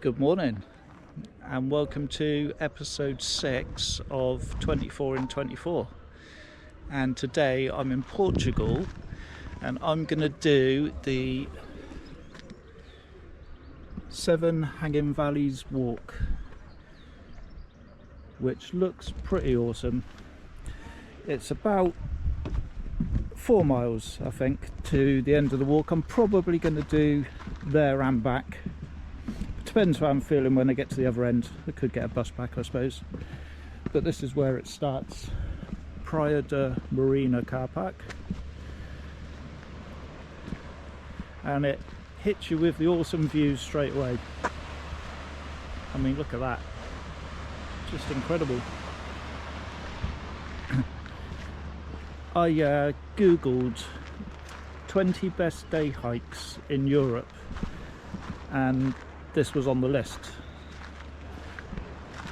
Good morning and welcome to episode 6 of 24 in 24, and today I'm in Portugal and I'm going to do the 7 Hanging Valleys walk, which looks pretty awesome. It's about 4 miles I think to the end of the walk. I'm probably going to do there and back. Depends how I'm feeling when I get to the other end. I could get a bus back, I suppose. But this is where it starts. Praia de Marina car park. And it hits you with the awesome views straight away. I mean, look at that. Just incredible. I googled 20 best day hikes in Europe and this was on the list,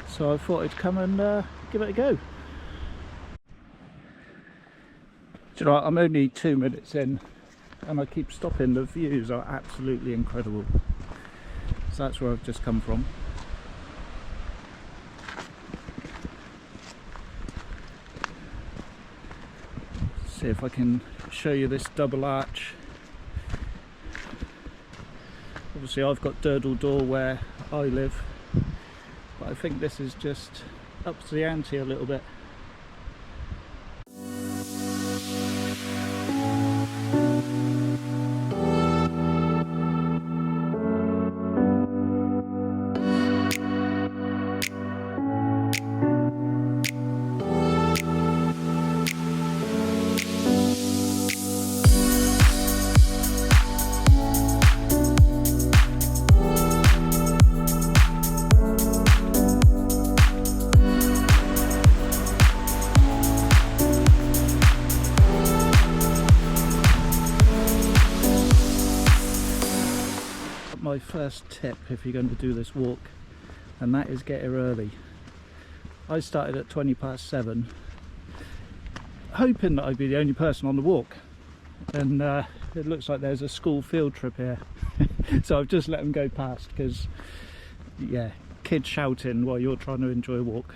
so I thought I'd come and give it a go. Do you know what? I'm only 2 minutes in and I keep stopping. The views are absolutely incredible. So that's where I've just come from. See if I can show you this double arch. Obviously I've got Durdle Door where I live, but I think this is just up to the ante a little bit. My first tip if you're going to do this walk, and that is get here early. I started at 7:20, hoping that I'd be the only person on the walk, and it looks like there's a school field trip here. So I've just let them go past because, yeah, kids shouting while you're trying to enjoy a walk,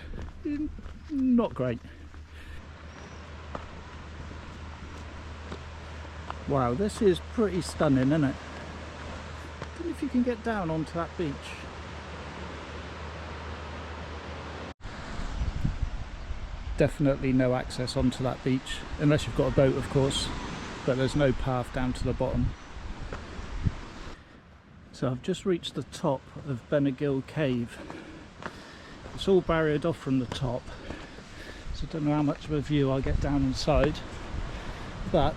not great. Wow, this is pretty stunning, isn't it? I don't know if you can get down onto that beach. Definitely no access onto that beach, unless you've got a boat of course, but there's no path down to the bottom. So I've just reached the top of Benagil Cave. It's all barriered off from the top, so I don't know how much of a view I'll get down inside, but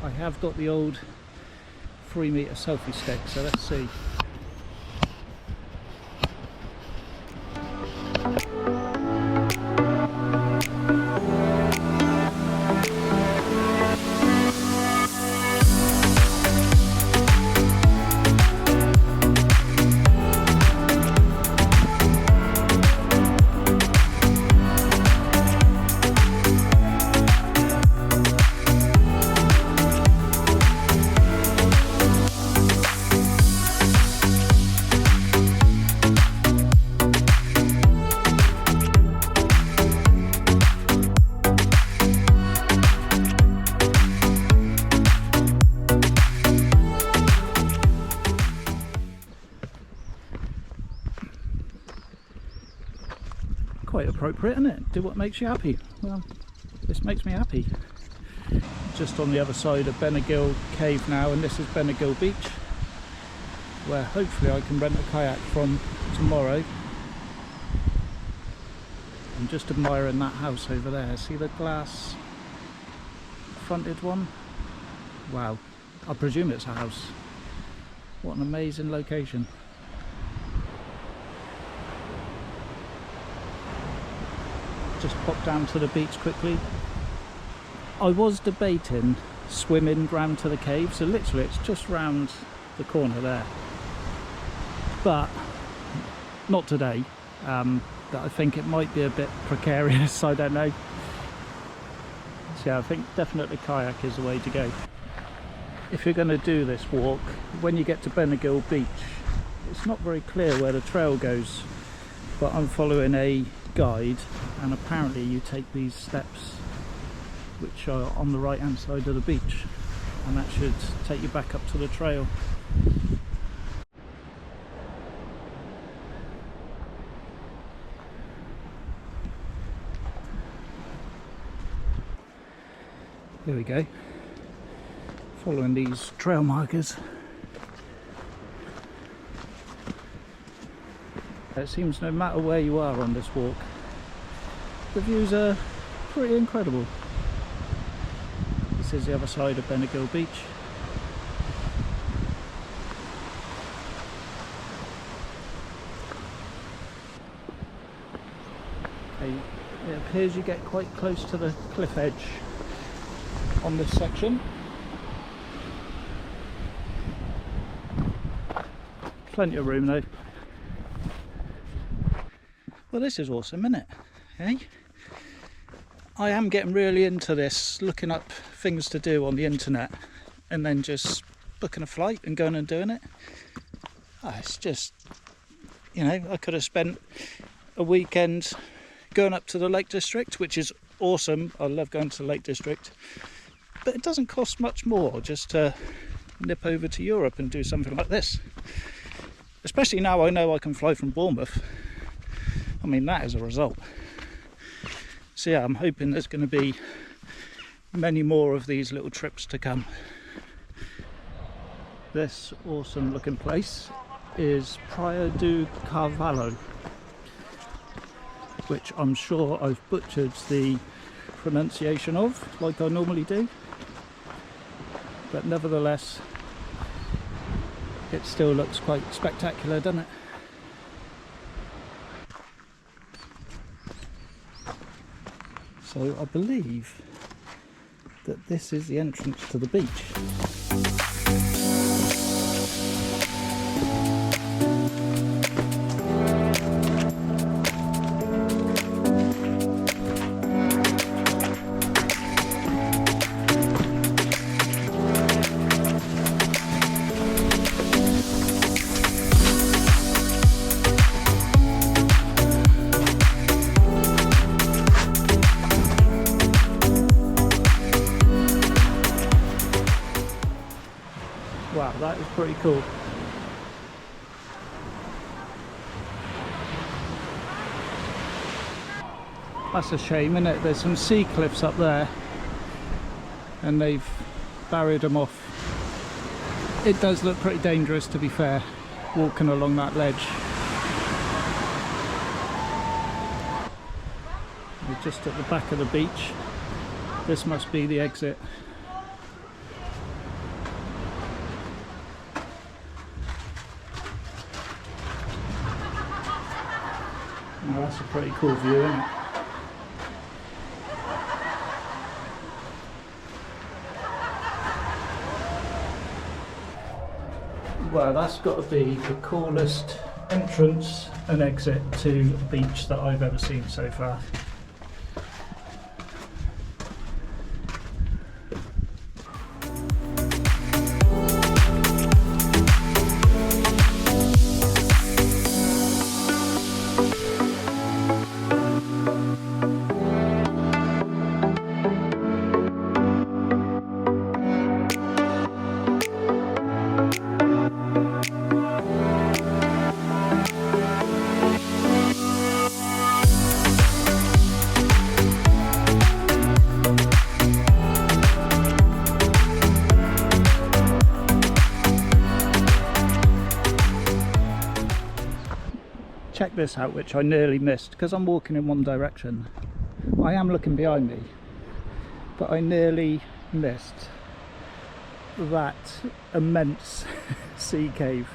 I have got the old 3-meter selfie stick, so let's see. Quite appropriate, isn't it? Do what makes you happy. Well, this makes me happy. Just on the other side of Benagil Cave now, and this is Benagil Beach, where hopefully I can rent a kayak from tomorrow. I'm just admiring that house over there. See the glass fronted one? Wow, I presume it's a house. What an amazing location. Just pop down to the beach quickly. I was debating swimming round to the cave, so literally it's just round the corner there, but not today. That I think it might be a bit precarious, I don't know. So yeah, I think definitely kayak is the way to go. If you're going to do this walk, when you get to Benagil Beach, it's not very clear where the trail goes, but I'm following a guide, and apparently you take these steps which are on the right hand side of the beach, and that should take you back up to the trail. Here we go, following these trail markers. It seems no matter where you are on this walk, the views are pretty incredible. This is the other side of Bendigo Beach. Okay, it appears you get quite close to the cliff edge on this section. Plenty of room though. Well, this is awesome, isn't it? Hey? I am getting really into this, looking up things to do on the internet and then just booking a flight and going and doing it. Oh, it's just, you know, I could have spent a weekend going up to the Lake District, which is awesome. I love going to the Lake District. But it doesn't cost much more just to nip over to Europe and do something like this. Especially now I know I can fly from Bournemouth. I mean, that is a result. So yeah, I'm hoping there's going to be many more of these little trips to come. This awesome looking place is Praia do Carvalho, which I'm sure I've butchered the pronunciation of, like I normally do. But nevertheless, it still looks quite spectacular, doesn't it? So I believe that this is the entrance to the beach. Wow, that is pretty cool. That's a shame, isn't it? There's some sea cliffs up there and they've buried them off. It does look pretty dangerous, to be fair, walking along that ledge. We're just at the back of the beach. This must be the exit. Now that's a pretty cool view, isn't it? Well, that's got to be the coolest entrance and exit to a beach that I've ever seen so far. Check this out, which I nearly missed because I'm walking in one direction. I am looking behind me, but I nearly missed that immense sea cave.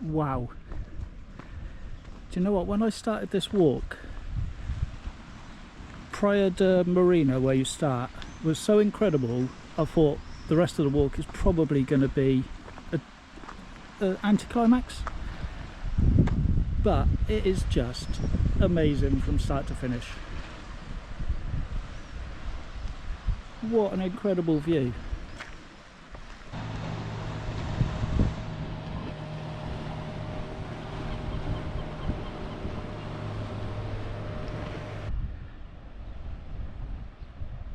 Wow. Do you know what, when I started this walk, Praia de Marina, where you start, was so incredible, I thought the rest of the walk is probably going to be an anticlimax, but it is just amazing from start to finish. What an incredible view.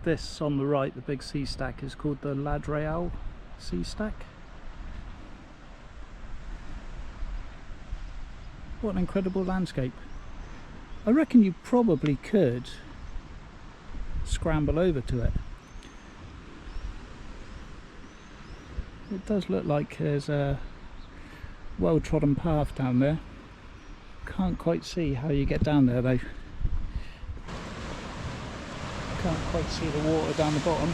This on the right, the big sea stack, is called the Ladreal sea stack. What an incredible landscape. I reckon you probably could scramble over to it. It does look like there's a well-trodden path down there. Can't quite see how you get down there though. Can't quite see the water down the bottom.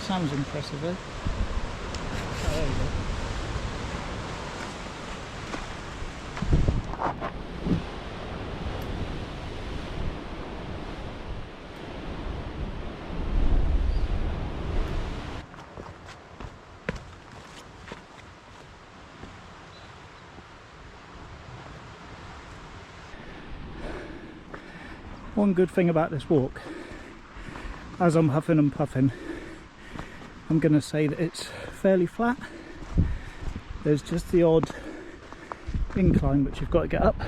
Sounds impressive though. Oh, there you go. One good thing about this walk, as I'm huffing and puffing, I'm going to say that it's fairly flat. There's just the odd incline which you've got to get up,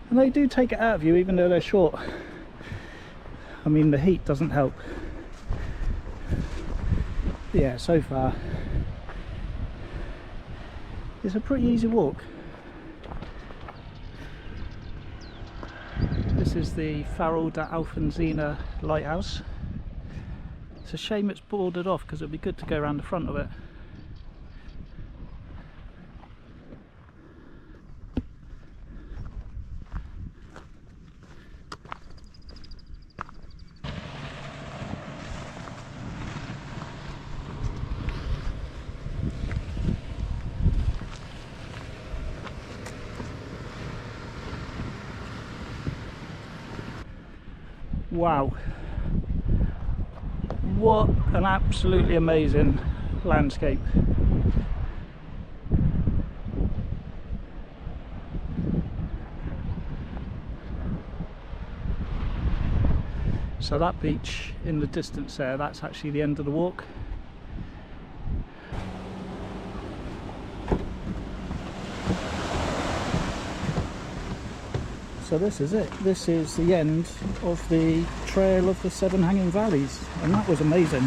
and they do take it out of you even though they're short. I mean, the heat doesn't help. But yeah, so far it's a pretty easy walk. This is the Farol da Alfonsina lighthouse. It's a shame it's boarded off because it'd be good to go around the front of it. Wow, what an absolutely amazing landscape. So that beach in the distance there, that's actually the end of the walk. So this is it. This is the end of the Trail of the Seven Hanging Valleys, and that was amazing.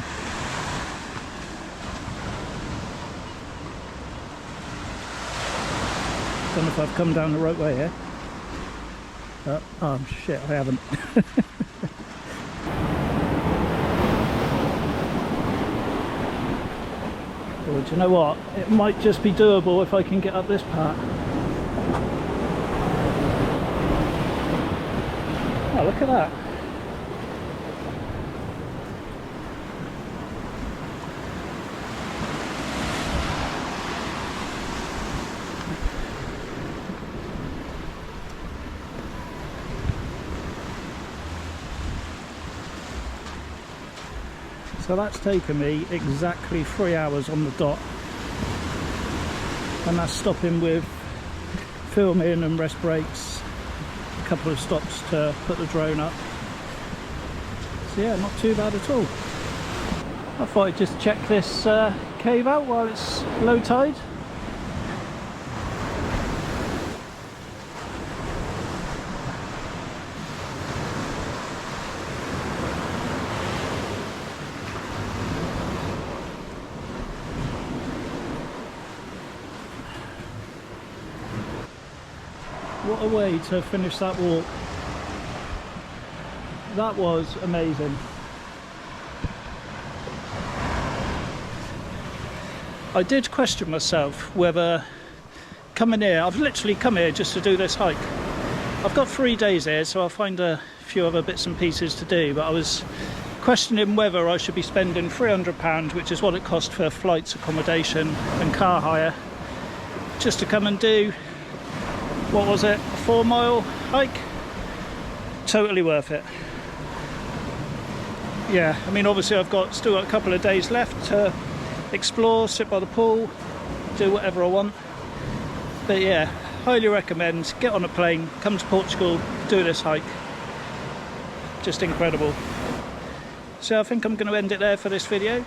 Don't know if I've come down the right way here. Oh shit, I haven't. Well, do you know what? It might just be doable if I can get up this part. Oh, look at that. So that's taken me exactly 3 hours on the dot, and that's stopping with filming and rest breaks, a couple of stops to put the drone up. So yeah, not too bad at all. I thought I'd just check this cave out while it's low tide. What a way to finish that walk. That was amazing. I did question myself whether coming here, I've literally come here just to do this hike. I've got 3 days here, so I'll find a few other bits and pieces to do, but I was questioning whether I should be spending £300, which is what it cost for flights, accommodation and car hire, just to come and do, what was it, a 4 mile hike? Totally worth it. yeah, I mean, obviously I've still got a couple of days left to explore, sit by the pool, do whatever I want. But yeah, highly recommend, get on a plane, come to Portugal, do this hike. Just incredible. So I think I'm going to end it there for this video.